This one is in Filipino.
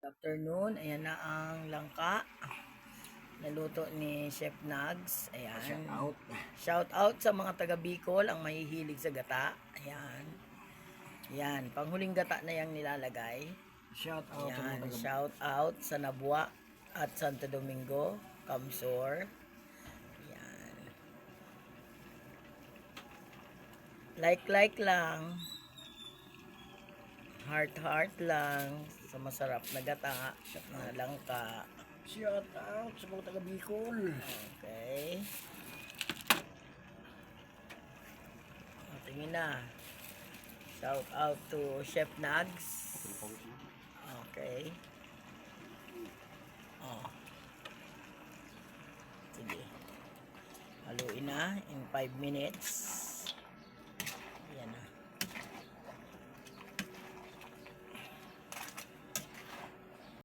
Afternoon, ayan na ang langka. Naluto ni Chef Nags. Ayan. Shout out. Shout out sa mga taga Bicol ang mahihilig sa gata. Ayan. Ayan, panghuling gata na yang nilalagay. Shout out sa mga Ayan, taga shout out sa Nabua at Santo Domingo, Camsor. Ayan. Like lang. Heart lang sa masarap na gata na langka. Shout out sa mga taga Bicol. Okay. Tingin na. Shout out to Chef Nags. Okay. Oh. Sige. Haluin na in 5 minutes.